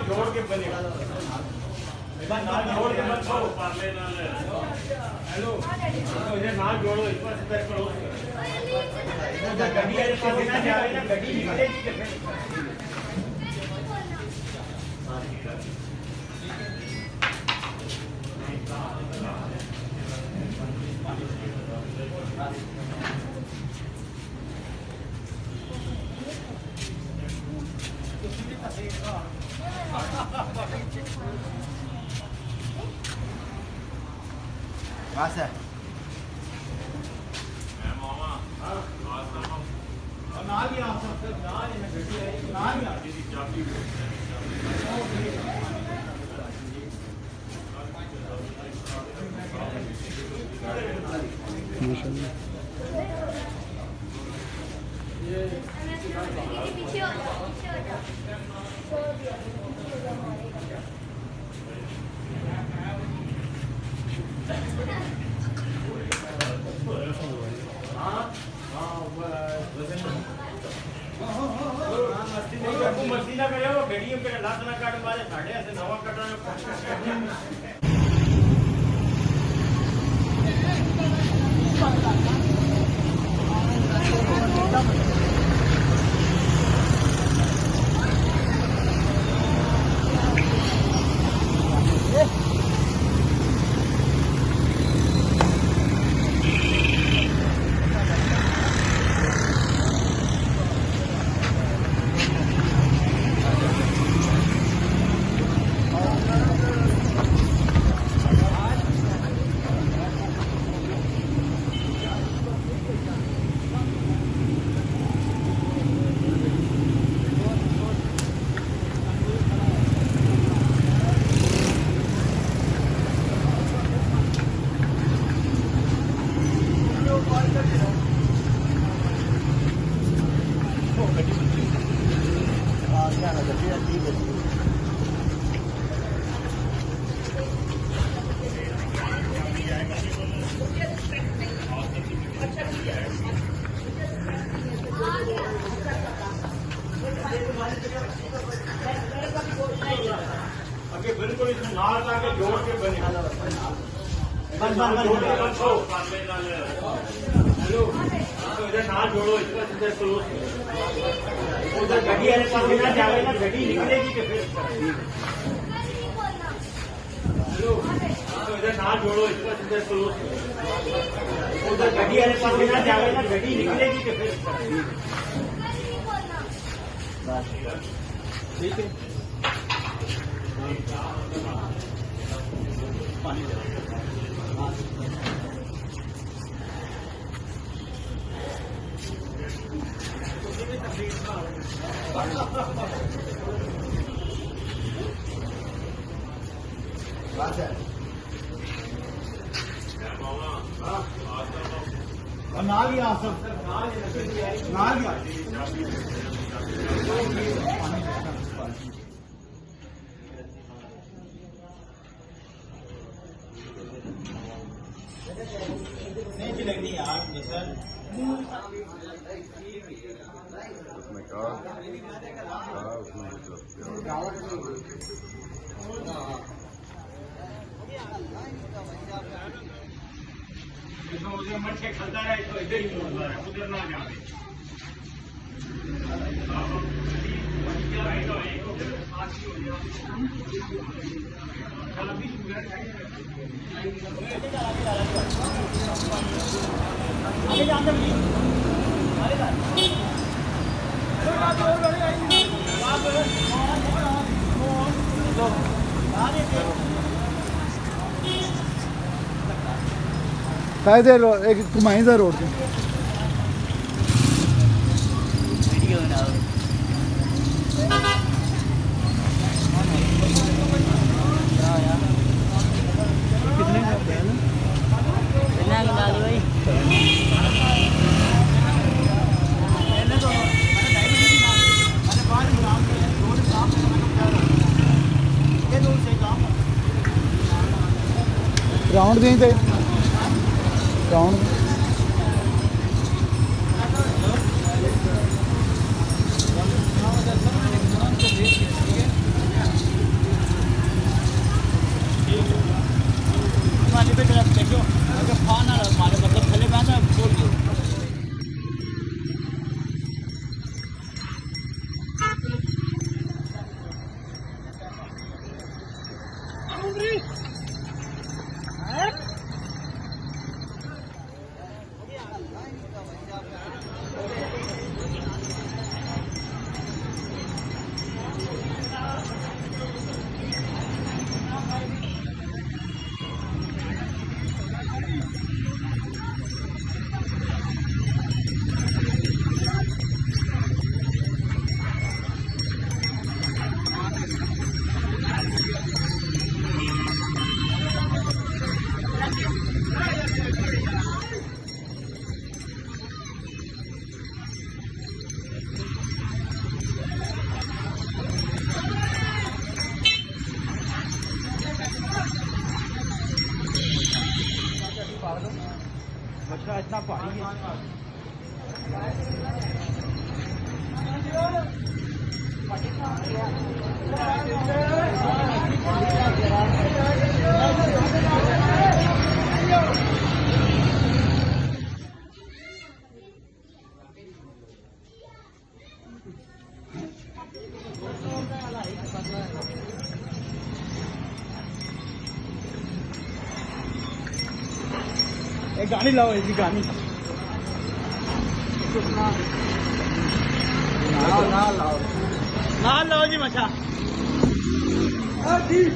जोड़ के बनेगा नाल जोड़ के मत छोड़ो पार्ले नाल हेलो तो इधर नाल जोड़ो इस पास इधर करो इधर गड्डी वाले पास ना जावे ना गड्डी निकलेगी के फिर बस है नाल ही आ सकते नाल ही गड्डी है नाल ही आ दी चाबी पीछे हो जाओ मस्ती ना करे गड्डियों के लात ना काट मारे साढ़े ऐसे नवा कटना आगे बिल्कुल इस नाल लाके जोड़ के बनेगा जोड़ के मत छोड़ो पार्ले नाल हेलो तो इधर नाल जोड़ो इस पास इधर क्लोज उधर गड्डी वाले पास ना जावे ना गड्डी निकलेगी के फिर हेलो तो इधर नाल जोड़ो इस पास इधर क्लोज उधर गड्डी वाले पास ना जावे ना गड्डी निकलेगी के फिर ठीक है पानी बस है नाल ही आ सकते नाल ही आ नहीं लगनी यार मिसल उसमें कहा उसमें उधर मत से खलता रहे तो इधर ही मोड़ता रहे उधर ना जावे कायदे एक घुमाईदा रोड से वीडियो बनाओ कितने का बैल कितना की डाली भाई ग्राउंड दी थे ग्राउंड बच्चा इतना भारी है। एक गाड़ी लाओ, एक गाड़ी ना लाओ जी मचा। ठीक